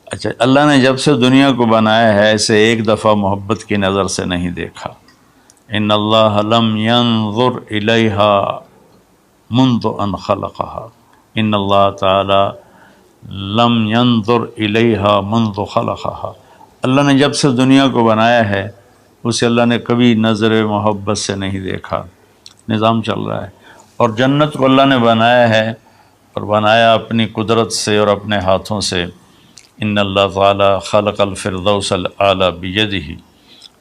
اچھا، اللہ نے جب سے دنیا کو بنایا ہے اسے ایک دفعہ محبت کی نظر سے نہیں دیکھا۔ ان اللہ لم ينظر الیہا منذ ان خلقها، ان اللہ تعالی لم ينظر الیہا منذ خلقها، اللہ نے جب سے دنیا کو بنایا ہے اسے اللہ نے کبھی نظر محبت سے نہیں دیکھا۔ نظام چل رہا ہے، اور جنت کو اللہ نے بنایا ہے، اور بنایا اپنی قدرت سے اور اپنے ہاتھوں سے۔ ان اللہ تعالی خلق الفردوس الاعلی بیدہ،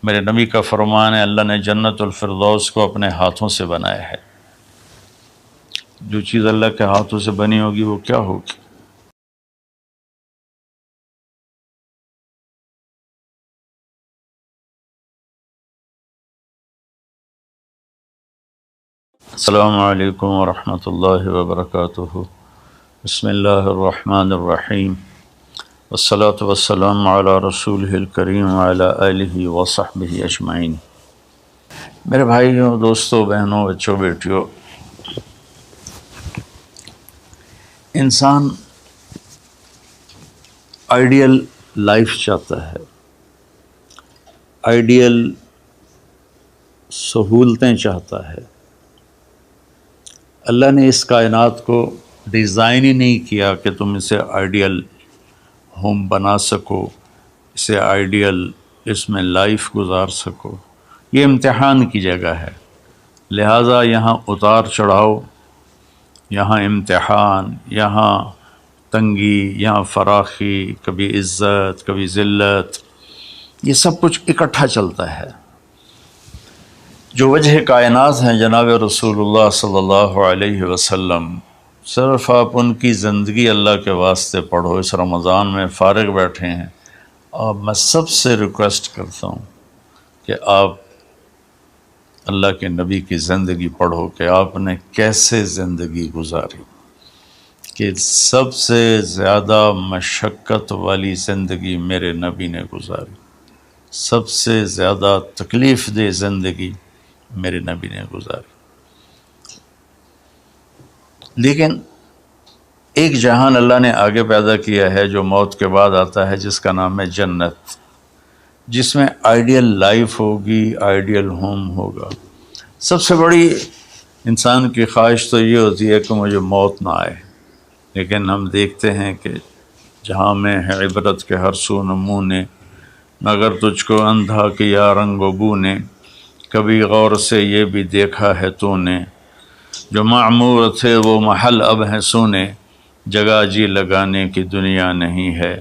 میرے نبی کا فرمان ہے اللہ نے جنت الفردوس کو اپنے ہاتھوں سے بنایا ہے۔ جو چیز اللہ کے ہاتھوں سے بنی ہوگی وہ کیا ہوگی؟ السلام علیکم ورحمۃ اللہ وبرکاتہ۔ بسم اللہ الرحمن الرحیم، والصلاة والسلام علی رسولہ الکریم وعلی آلہ وصحبہ اجمعین۔ میرے بھائیوں، دوستوں، بہنوں، بچوں، بیٹیوں، انسان آئیڈیل لائف چاہتا ہے، آئیڈیل سہولتیں چاہتا ہے۔ اللہ نے اس کائنات کو ڈیزائن ہی نہیں کیا کہ تم اسے آئیڈیل ہوم بنا سکو، اسے آئیڈیل اس میں لائف گزار سکو۔ یہ امتحان کی جگہ ہے، لہٰذا یہاں اتار چڑھاؤ، یہاں امتحان، یہاں تنگی، یہاں فراخی، کبھی عزت، کبھی ذلت، یہ سب کچھ اکٹھا چلتا ہے۔ جو وجہ کائنات ہیں جناب رسول اللہ صلی اللہ علیہ وسلم، صرف آپ ان کی زندگی اللہ کے واسطے پڑھو۔ اس رمضان میں فارغ بیٹھے ہیں، اور میں سب سے ریکویسٹ کرتا ہوں کہ آپ اللہ کے نبی کی زندگی پڑھو کہ آپ نے کیسے زندگی گزاری، کہ سب سے زیادہ مشقت والی زندگی میرے نبی نے گزاری، سب سے زیادہ تکلیف دہ زندگی میرے نبی نے گزاری۔ لیکن ایک جہان اللہ نے آگے پیدا کیا ہے جو موت کے بعد آتا ہے، جس کا نام ہے جنت، جس میں آئیڈیل لائف ہوگی، آئیڈیل ہوم ہوگا۔ سب سے بڑی انسان کی خواہش تو یہ ہوتی ہے کہ مجھے موت نہ آئے، لیکن ہم دیکھتے ہیں کہ جہاں میں ہے عبرت کے ہر سو نمونے، مگر تجھ کو اندھا کیا رنگ و بو نے، کبھی غور سے یہ بھی دیکھا ہے تو نے، جو معمور تھے وہ محل اب ہیں سونے، جگہ جی لگانے کی دنیا نہیں ہے،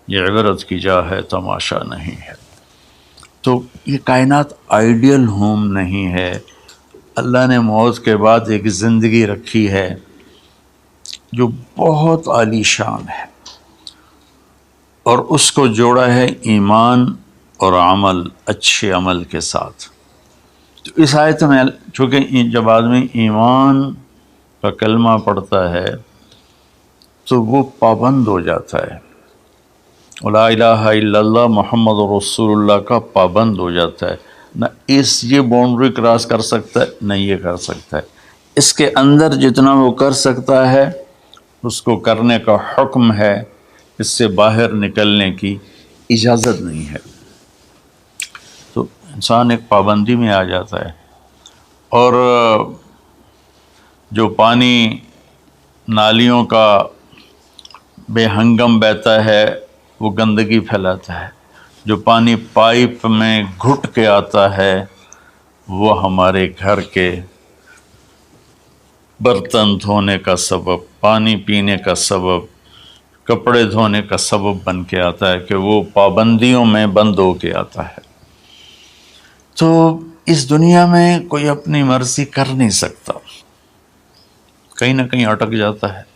یہ عبرت کی جا ہے تماشا نہیں ہے۔ تو یہ کائنات آئیڈیل ہوم نہیں ہے۔ اللہ نے موت کے بعد ایک زندگی رکھی ہے جو بہت عالی شان ہے، اور اس کو جوڑا ہے ایمان اور عمل، اچھے عمل کے ساتھ۔ تو اس آیت میں چونکہ جب آدمی ایمان کا کلمہ پڑھتا ہے تو وہ پابند ہو جاتا ہے، لا الہ الا اللہ محمد رسول اللہ کا پابند ہو جاتا ہے، نہ یہ باؤنڈری کراس کر سکتا ہے، نہ یہ کر سکتا ہے۔ اس کے اندر جتنا وہ کر سکتا ہے اس کو کرنے کا حکم ہے، اس سے باہر نکلنے کی اجازت نہیں ہے۔ تو انسان ایک پابندی میں آ جاتا ہے، اور جو پانی نالیوں کا بے ہنگم بہتا ہے وہ گندگی پھیلاتا ہے، جو پانی پائپ میں گھٹ کے آتا ہے وہ ہمارے گھر کے برتن دھونے کا سبب، پانی پینے کا سبب، کپڑے دھونے کا سبب بن کے آتا ہے، کہ وہ پابندیوں میں بند ہو کے آتا ہے۔ تو اس دنیا میں کوئی اپنی مرضی کر نہیں سکتا، کہیں نہ کہیں اٹک جاتا ہے۔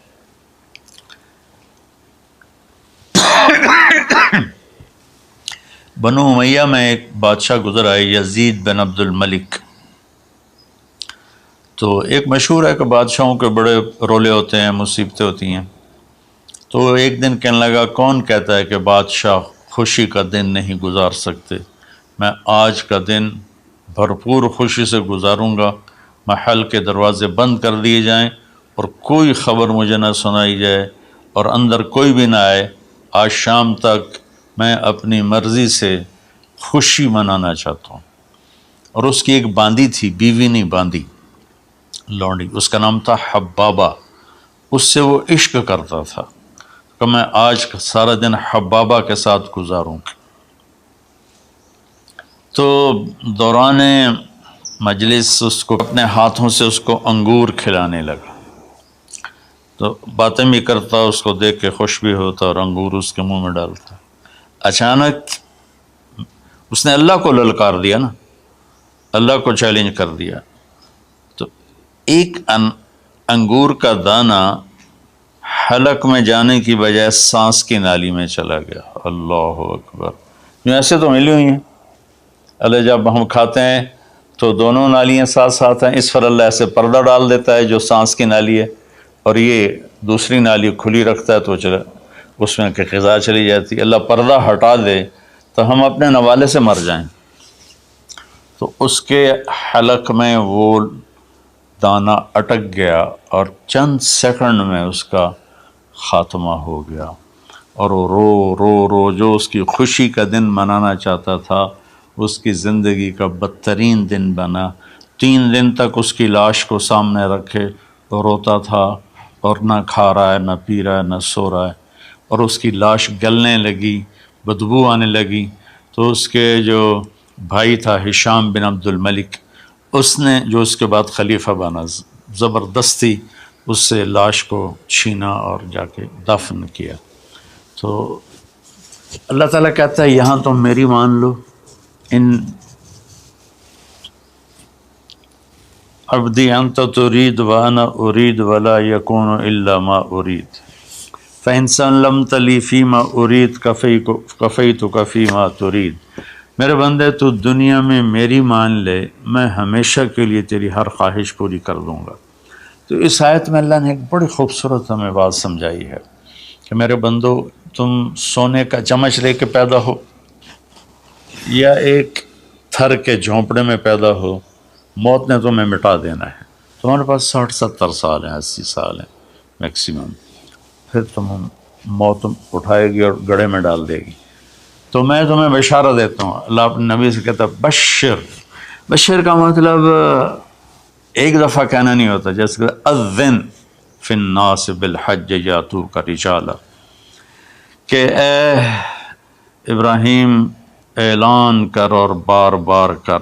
بنو امیہ میں ایک بادشاہ گزر آئے، یزید بن عبد الملک۔ تو ایک مشہور ہے کہ بادشاہوں کے بڑے رولے ہوتے ہیں، مصیبتیں ہوتی ہیں۔ تو ایک دن کہنے لگا، کون کہتا ہے کہ بادشاہ خوشی کا دن نہیں گزار سکتے؟ میں آج کا دن بھرپور خوشی سے گزاروں گا، محل کے دروازے بند کر دیے جائیں اور کوئی خبر مجھے نہ سنائی جائے، اور اندر کوئی بھی نہ آئے، آج شام تک میں اپنی مرضی سے خوشی منانا چاہتا ہوں. اور اس کی ایک باندی تھی، بیوی نہیں باندی، لونڈی، اس کا نام تھا حبابہ. اس سے وہ عشق کرتا تھا کہ میں آج سارا دن حبابہ کے ساتھ گزاروں. تو دوران مجلس اس کو اپنے ہاتھوں سے اس کو انگور کھلانے لگا. تو باتیں بھی کرتا، اس کو دیکھ کے خوش بھی ہوتا اور انگور اس کے منہ میں ڈالتا. اچانک اس نے اللہ کو للکار دیا نا، اللہ کو چیلنج کر دیا. تو ایک انگور کا دانہ حلق میں جانے کی بجائے سانس کی نالی میں چلا گیا. اللہ اکبر. ایسے تو ملی ہوئی ہیں اللہ، جب ہم کھاتے ہیں تو دونوں نالیاں ساتھ ساتھ ہیں، اس پر اللہ ایسے پردہ ڈال دیتا ہے جو سانس کی نالی ہے، اور یہ دوسری نالی کھلی رکھتا ہے تو چلا اس میں کہ غذا چلی جاتی. اللہ پردہ ہٹا دے تو ہم اپنے نوالے سے مر جائیں. تو اس کے حلق میں وہ دانہ اٹک گیا اور چند سیکنڈ میں اس کا خاتمہ ہو گیا. اور وہ رو رو رو جو اس کی خوشی کا دن منانا چاہتا تھا، اس کی زندگی کا بدترین دن بنا. 3 دن تک اس کی لاش کو سامنے رکھے اور روتا تھا، اور نہ کھا رہا ہے، نہ پی رہا ہے، نہ سو رہا ہے. اور اس کی لاش گلنے لگی، بدبو آنے لگی. تو اس کے جو بھائی تھا ہشام بن عبد الملک، اس نے جو اس کے بعد خلیفہ بنا، زبردستی اس سے لاش کو چھینا اور جا کے دفن کیا. تو اللہ تعالیٰ کہتا ہے یہاں تم میری مان لو، ان عبدی انت ترید وانا ارید ولا یکون الا ما ارید فإن سلمت لی فیما ارید کفیتک فیما ترید. میرے بندے تو دنیا میں میری مان لے، میں ہمیشہ کے لیے تیری ہر خواہش پوری کر دوں گا. تو اس آیت میں اللہ نے ایک بڑی خوبصورت ہمیں بات سمجھائی ہے کہ میرے بندو، تم سونے کا چمچ لے کے پیدا ہو یا ایک تھر کے جھونپڑے میں پیدا ہو، موت نے تمہیں مٹا دینا ہے. تمہارے پاس 60-70 سال ہیں، 80 سال ہیں میکسیمم، پھر موت اٹھائے گی اور گڑھے میں ڈال دے گی. تو میں تمہیں بشارت دیتا ہوں. اللہ اپنے نبی سے کہتا بشر. بشر کا مطلب ایک دفعہ کہنا نہیں ہوتا، جیسے کہ اذن فی الناس بالحج یاتوک رجالا، کہ اے ابراہیم اعلان کر اور بار بار کر.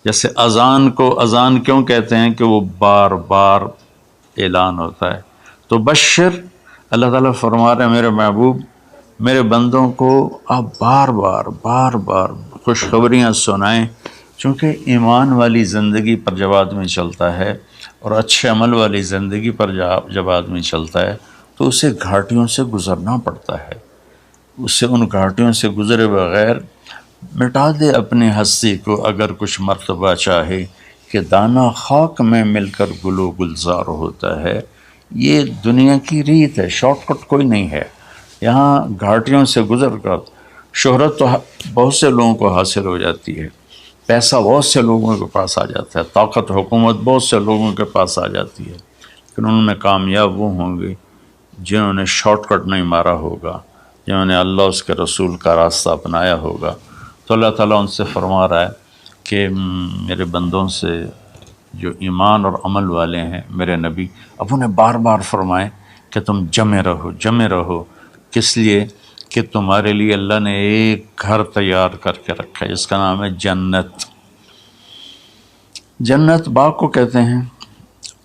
جیسے اذان کو اذان کیوں کہتے ہیں کہ وہ بار بار اعلان ہوتا ہے. تو بشر، اللہ تعالیٰ فرما رہے ہیں میرے محبوب، میرے بندوں کو آپ بار بار خوشخبریاں سنائیں، چونکہ ایمان والی زندگی پر جب آدمی چلتا ہے اور اچھے عمل والی زندگی پر جب آدمی چلتا ہے تو اسے گھاٹیوں سے گزرنا پڑتا ہے. اسے ان گھاٹیوں سے گزرے بغیر مٹا دے اپنی ہستی کو اگر کچھ مرتبہ چاہے کہ دانہ خاک میں مل کر گل و گلزار ہوتا ہے. یہ دنیا کی ریت ہے، شارٹ کٹ کوئی نہیں ہے. یہاں گھاٹیوں سے گزر کر شہرت تو بہت سے لوگوں کو حاصل ہو جاتی ہے، پیسہ بہت سے لوگوں کے پاس آ جاتا ہے، طاقت حکومت بہت سے لوگوں کے پاس آ جاتی ہے، لیکن ان میں کامیاب وہ ہوں گے جنہوں نے شارٹ کٹ نہیں مارا ہوگا، جنہوں نے اللہ اس کے رسول کا راستہ اپنایا ہوگا. تو اللہ تعالیٰ ان سے فرما رہا ہے کہ میرے بندوں سے جو ایمان اور عمل والے ہیں، میرے نبی اب انہیں بار بار فرمائیں کہ تم جمے رہو. کس لیے؟ کہ تمہارے لیے اللہ نے ایک گھر تیار کر کے رکھا ہے جس کا نام ہے جنت. جنت باغ کو کہتے ہیں،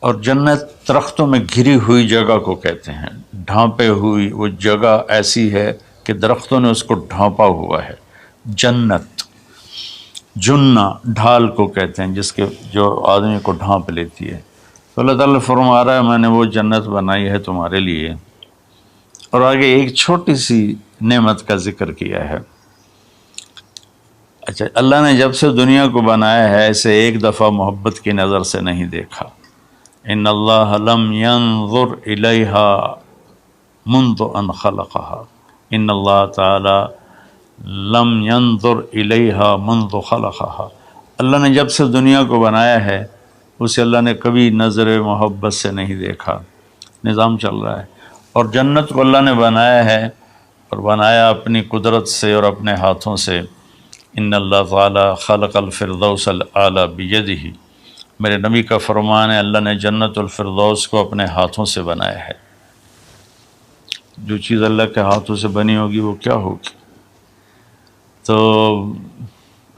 اور جنت درختوں میں گھری ہوئی جگہ کو کہتے ہیں. ڈھانپے ہوئی وہ جگہ ایسی ہے کہ درختوں نے اس کو ڈھانپا ہوا ہے. جنت. جنہ ڈھال کو کہتے ہیں جس کے جو آدمی کو ڈھانپ لیتی ہے. تو اللہ تعالیٰ فرما رہا ہے میں نے وہ جنت بنائی ہے تمہارے لیے. اور آگے ایک چھوٹی سی نعمت کا ذکر کیا ہے. اچھا، اللہ نے جب سے دنیا کو بنایا ہے اسے ایک دفعہ محبت کی نظر سے نہیں دیکھا. ان اللہ لم ينظر الیہا منذ ان خلقہا. ان اللہ تعالی لم ينظر الیہا منذ خلقہا. اللہ نے جب سے دنیا کو بنایا ہے اسے اللہ نے کبھی نظر محبت سے نہیں دیکھا. نظام چل رہا ہے. اور جنت کو اللہ نے بنایا ہے اور بنایا اپنی قدرت سے اور اپنے ہاتھوں سے۔ ان اللہ تعالی خلق الفردوس الاعلی بیدہ، میرے نبی کا فرمان ہے اللہ نے جنت الفردوس کو اپنے ہاتھوں سے بنایا ہے۔ جو چیز اللہ کے ہاتھوں سے بنی ہوگی وہ کیا ہوگی؟ تو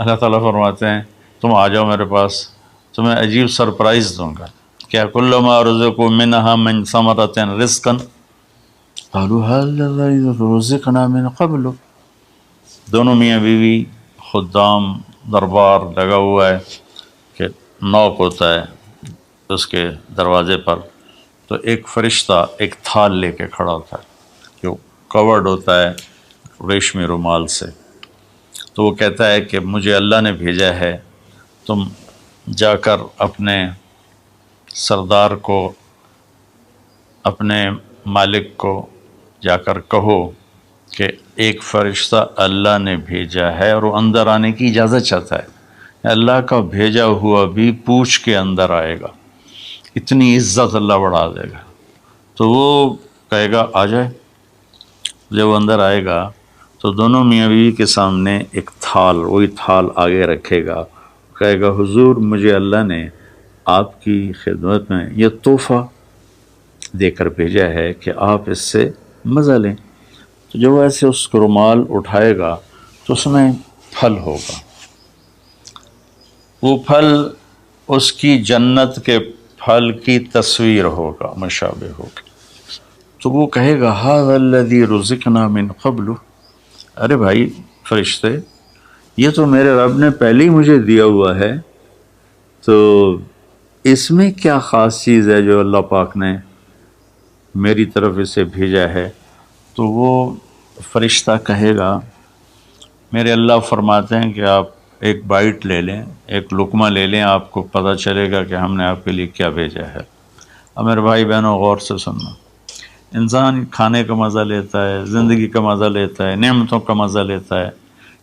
اللہ تعالیٰ فرماتے ہیں تم آ جاؤ میرے پاس، تمہیں عجیب سرپرائز دوں گا۔ کیا کل ما رزقوا منها من ثمرۃ رزقا قالوا هذا الذي رزقنا من قبل۔ دونوں میاں بیوی، خدام، دربار لگا ہوا ہے کہ نوک ہوتا ہے اس کے دروازے پر، تو ایک فرشتہ ایک تھال لے کے کھڑا ہوتا ہے جو کورڈ ہوتا ہے ریشمی رومال سے، تو وہ کہتا ہے کہ مجھے اللہ نے بھیجا ہے، تم جا کر اپنے سردار کو، اپنے مالک کو جا کر کہو کہ ایک فرشتہ اللہ نے بھیجا ہے اور وہ اندر آنے کی اجازت چاہتا ہے۔ اللہ کا بھیجا ہوا بھی پوچھ کے اندر آئے گا، اتنی عزت اللہ بڑھا دے گا۔ تو وہ کہے گا آ جائے۔ جب وہ اندر آئے گا تو دونوں میاں بیوی کے سامنے ایک تھال، وہی تھال آگے رکھے گا، کہے گا حضور مجھے اللہ نے آپ کی خدمت میں یہ تحفہ دے کر بھیجا ہے کہ آپ اس سے مزہ لیں۔ تو جب وہ ایسے اس کو رومال اٹھائے گا تو اس میں پھل ہوگا، وہ پھل اس کی جنت کے پھل کی تصویر ہوگا، مشابہ ہوگا۔ تو وہ کہے گا ھذا الذی رزقنا من قبل، ارے بھائی فرشتے یہ تو میرے رب نے پہلے ہی مجھے دیا ہوا ہے، تو اس میں کیا خاص چیز ہے جو اللہ پاک نے میری طرف اسے بھیجا ہے؟ تو وہ فرشتہ کہے گا میرے اللہ فرماتے ہیں کہ آپ ایک بائٹ لے لیں، ایک لقمہ لے لیں، آپ کو پتہ چلے گا کہ ہم نے آپ کے لیے کیا بھیجا ہے۔ اب میرے بھائی بہنوں غور سے سننا، انسان کھانے کا مزہ لیتا ہے، زندگی کا مزہ لیتا ہے، نعمتوں کا مزہ لیتا ہے،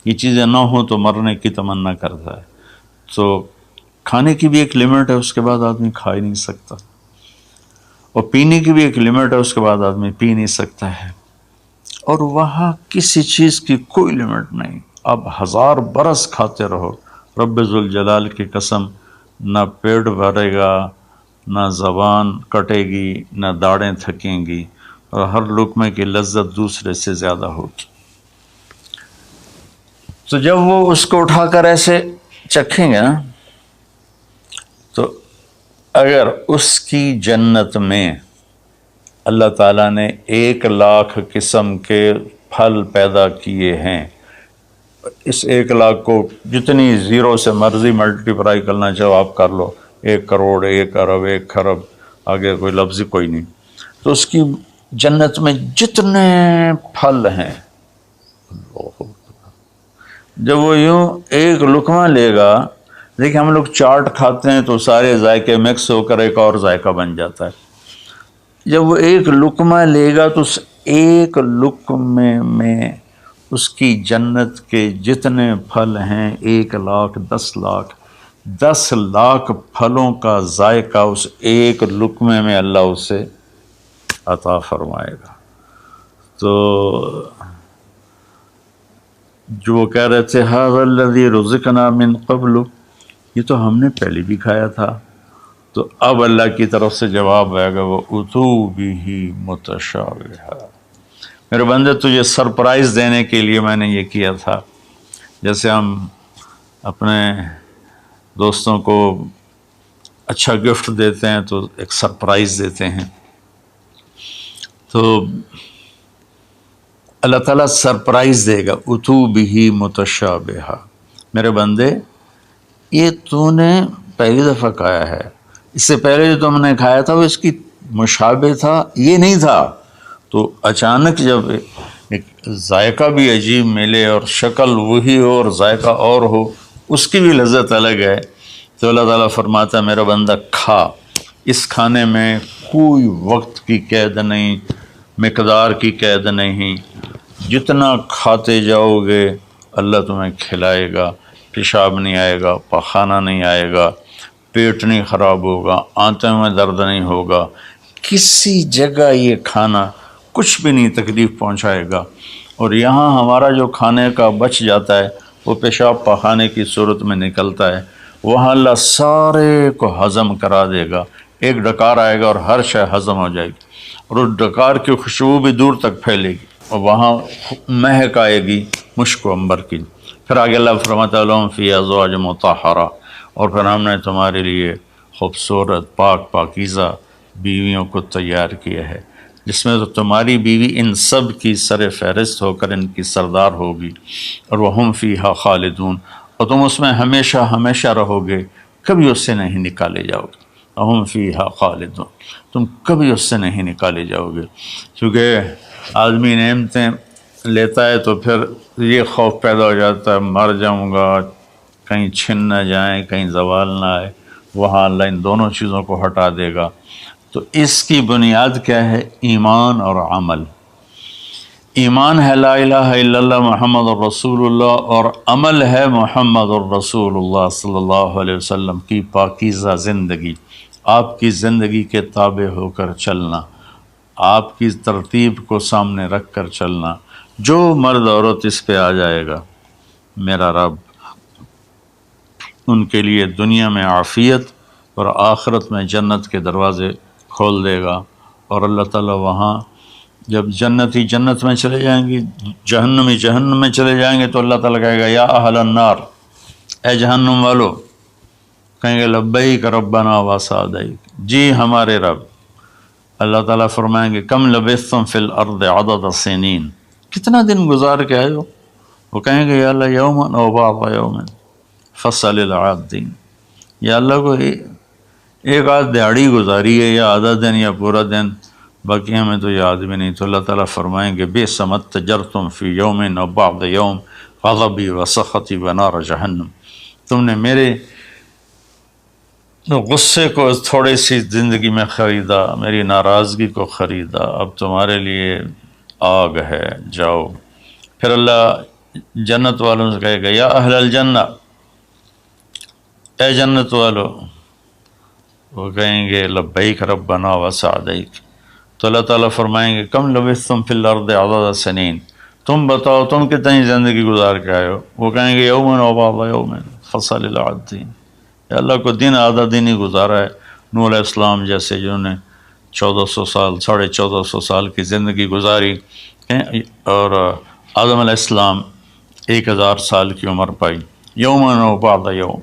یہ چیزیں نہ ہوں تو مرنے کی تمنا کرتا ہے۔ تو کھانے کی بھی ایک لمٹ ہے، اس کے بعد آدمی کھا ہی نہیں سکتا، اور پینے کی بھی ایک لمٹ ہے، اس کے بعد آدمی پی نہیں سکتا ہے، اور وہاں کسی چیز کی کوئی لمٹ نہیں، اب 1000 برس کھاتے رہو، رب ذوالجلال کی قسم نہ پیٹ بھرے گا، نہ زبان کٹے گی، نہ داڑیں تھکیں گی، اور ہر لقمے کی لذت دوسرے سے زیادہ ہوگی۔ تو جب وہ اس کو اٹھا کر ایسے چکھیں گے نا، تو اگر اس کی جنت میں اللہ تعالیٰ نے 1,00,000 قسم کے پھل پیدا کیے ہیں، اس 1,00,000 کو جتنی زیرو سے مرضی ملٹیپلائی کرنا چاہو آپ کر لو، 1 کروڑ، 1 ارب، 1 خرب، آگے کوئی لفظ کوئی نہیں۔ تو اس کی جنت میں جتنے پھل ہیں، جب وہ یوں ایک لقمہ لے گا، دیکھیں ہم لوگ چاٹ کھاتے ہیں تو سارے ذائقے مکس ہو کر ایک اور ذائقہ بن جاتا ہے۔ جب وہ ایک لقمہ لے گا تو اس ایک لقمے میں اس کی جنت کے جتنے پھل ہیں 1,00,000، 10,00,000، 10,00,000 پھلوں کا ذائقہ اس ایک لقمے میں اللہ اسے عطا فرمائے گا۔ تو جو وہ کہہ رہے تھے ھذا الذی رزقنا من قبل، یہ تو ہم نے پہلے بھی کھایا تھا، تو اب اللہ کی طرف سے جواب آئے گا وہ اتو بہ متشابہا، میرے بندے تجھے سرپرائز دینے کے لیے میں نے یہ کیا تھا۔ جیسے ہم اپنے دوستوں کو اچھا گفٹ دیتے ہیں تو ایک سرپرائز دیتے ہیں، تو اللہ تعالیٰ سرپرائز دے گا اتو بہ متشابہا، میرے بندے یہ تو نے پہلی دفعہ کھایا ہے، اس سے پہلے جو تم نے کھایا تھا وہ اس کی مشابہ تھا، یہ نہیں تھا۔ تو اچانک جب ایک ذائقہ بھی عجیب ملے اور شکل وہی ہو اور ذائقہ اور ہو، اس کی بھی لذت الگ ہے، تو اللہ تعالیٰ فرماتا ہے میرا بندہ کھا، اس کھانے میں کوئی وقت کی قید نہیں، مقدار کی قید نہیں، جتنا کھاتے جاؤ گے اللہ تمہیں کھلائے گا، پیشاب نہیں آئے گا، پاخانہ نہیں آئے گا، پیٹ نہیں خراب ہوگا، آنتوں میں درد نہیں ہوگا، کسی جگہ یہ کھانا کچھ بھی نہیں تکلیف پہنچائے گا، اور یہاں ہمارا جو کھانے کا بچ جاتا ہے وہ پیشاب پخانے کی صورت میں نکلتا ہے، وہاں اللہ سارے کو ہضم کرا دے گا، ایک ڈکار آئے گا اور ہر شے ہضم ہو جائے گی، اور اس ڈکار کی خوشبو بھی دور تک پھیلے گی، اور وہاں مہک آئے گی مشک و عنبر کی۔ پھر آگے اللہ فرماتا ہے لہم فی ازواج مطہرہ، اور پھر ہم نے تمہارے لیے خوبصورت پاک پاکیزہ بیویوں کو تیار کیا ہے، جس میں تو تمہاری بیوی ان سب کی سر فہرست ہو کر ان کی سردار ہوگی، اور وہم فیہا خالدون، اور تم اس میں ہمیشہ ہمیشہ رہو گے، کبھی اس سے نہیں نکالے جاؤ گے، وہم فیہا خالدون، تم کبھی اس سے نہیں نکالے جاؤ گے۔ کیونکہ آدمی نعمتیں لیتا ہے تو پھر یہ خوف پیدا ہو جاتا ہے مر جاؤں گا، کہیں چھن نہ جائیں، کہیں زوال نہ آئے، وہاں اللہ ان دونوں چیزوں کو ہٹا دے گا۔ تو اس کی بنیاد کیا ہے؟ ایمان اور عمل۔ ایمان ہے لا الہ الا اللہ محمد الرسول اللہ، اور عمل ہے محمد الرسول اللہ صلی اللہ علیہ وسلم کی پاکیزہ زندگی، آپ کی زندگی کے تابع ہو کر چلنا، آپ کی ترتیب کو سامنے رکھ کر چلنا۔ جو مرد عورت اس پہ آ جائے گا، میرا رب ان کے لیے دنیا میں عافیت اور آخرت میں جنت کے دروازے کھول دے گا، اور اللہ تعالیٰ وہاں جب جنتی جنت میں چلے جائیں گے، جہنمی جہنم میں چلے جائیں گے، تو اللہ تعالیٰ کہے گا یا اہل النار، اے جہنم والو، کہیں گے لبیک ربنا وسعدیک، جی ہمارے رب۔ اللہ تعالیٰ فرمائیں گے کم لبثتم فی الارض عدد سنین، کتنا دن گزار کے آئے ہو؟ وہ کہیں گے یا اللہ یومن او بعض یومن فصل العادین، یا اللہ کو ایک آدھ دیہڑی گزاری ہے، یا آدھا دن یا پورا دن، باقی ہمیں تو یاد بھی نہیں۔ تو اللہ تعالیٰ فرمائیں گے بئس ما اتجرتم فی یوم او بعض یوم غضبی و سخطی و نار جہنم، تم نے میرے غصے کو تھوڑی سی زندگی میں خریدا، میری ناراضگی کو خریدا، اب تمہارے لیے آگ ہے، جاؤ۔ پھر اللہ جنت والوں سے کہے گا یا اہل الجنہ، اے جنت والو، وہ کہیں گے لبیک ربنا وسعدیک، تو اللہ تعالیٰ فرمائیں گے کم لبثتم فی الارض عدد سنین، تم بتاؤ تم کتنی زندگی گزار کے آئے ہو؟ وہ کہیں گے یومن و بعض یومن فصل العادین، یا اللہ کو دن آدھا دن ہی گزارا ہے۔ نوح علیہ السلام جیسے جنہوں نے 1400 سال 1450 سال کی زندگی گزاری، اور آدم علیہ السلام 1000 سال کی عمر پائی، یومن و بعض یوم،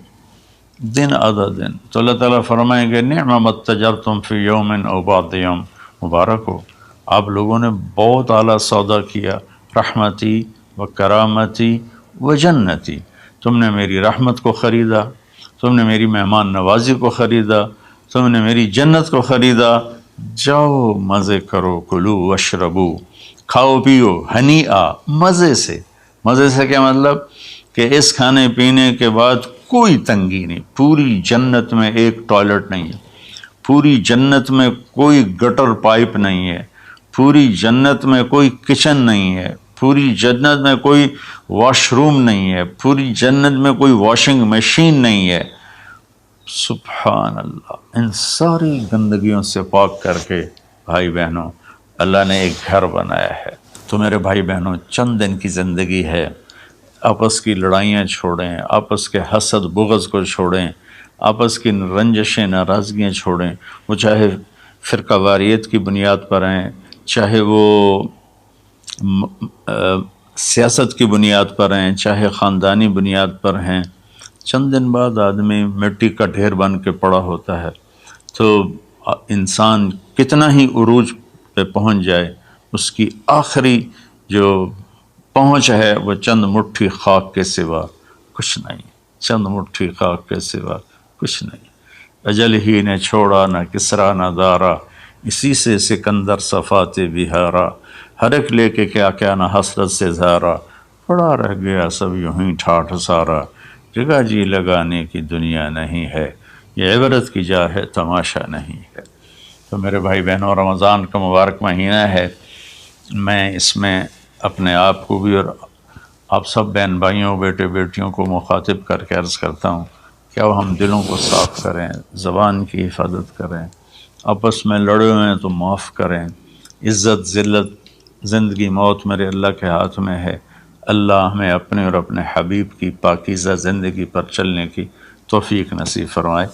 دن آدھا دن۔ تو اللہ تعالیٰ فرمائیں گے نعم ما اتجرتم فی یوم او بعض یوم، مبارک ہو، آپ لوگوں نے بہت اعلیٰ سودا کیا، رحمتی و کرامتی و جنتی، تم نے میری رحمت کو خریدا، تم نے میری مہمان نوازی کو خریدا، تم نے میری جنت کو خریدا، جاؤ مزے کرو، کلو واشربو، کھاؤ پیو، ہنیئا، مزے سے۔ مزے سے کیا مطلب؟ کہ اس کھانے پینے کے بعد کوئی تنگی نہیں، پوری جنت میں ایک ٹوائلٹ نہیں ہے، پوری جنت میں کوئی گٹر پائپ نہیں ہے، پوری جنت میں کوئی کچن نہیں ہے، پوری جنت میں کوئی واش روم نہیں ہے، پوری جنت میں کوئی واشنگ مشین نہیں ہے۔ سبحان اللہ، ان ساری گندگیوں سے پاک کر کے بھائی بہنوں اللہ نے ایک گھر بنایا ہے۔ تو میرے بھائی بہنوں چند دن کی زندگی ہے، آپس کی لڑائیاں چھوڑیں، آپس کے حسد بغض کو چھوڑیں، آپس کی رنجشیں ناراضگیاں چھوڑیں، وہ چاہے فرقہ واریت کی بنیاد پر ہیں، چاہے وہ سیاست کی بنیاد پر ہیں، چاہے خاندانی بنیاد پر ہیں۔ چند دن بعد آدمی مٹی کا ڈھیر بن کے پڑا ہوتا ہے، تو انسان کتنا ہی عروج پہ پہنچ جائے، اس کی آخری جو پہنچ ہے وہ چند مٹھی خاک کے سوا کچھ نہیں، چند مٹھی خاک کے سوا کچھ نہیں۔ اجل ہی نے چھوڑا نہ کسرا نہ دارا، اسی سے سکندر صفات بہارا، ہر ایک لے کے کیا کیا نہ حسرت سے زارا، پڑا رہ گیا سب یوں ہی ٹھاٹھ سارا، جگہ جی لگانے کی دنیا نہیں ہے، یہ عبرت کی جا ہے تماشا نہیں ہے۔ تو میرے بھائی بہنوں رمضان کا مبارک مہینہ ہے، میں اس میں اپنے آپ کو بھی اور آپ سب بہن بھائیوں بیٹے بیٹیوں کو مخاطب کر کے عرض کرتا ہوں کہ اب ہم دلوں کو صاف کریں، زبان کی حفاظت کریں، آپس میں لڑے ہوئے ہیں تو معاف کریں، عزت ذلت زندگی موت میرے اللہ کے ہاتھ میں ہے، اللہ ہمیں اپنے اور اپنے حبیب کی پاکیزہ زندگی پر چلنے کی توفیق نصیب فرمائے۔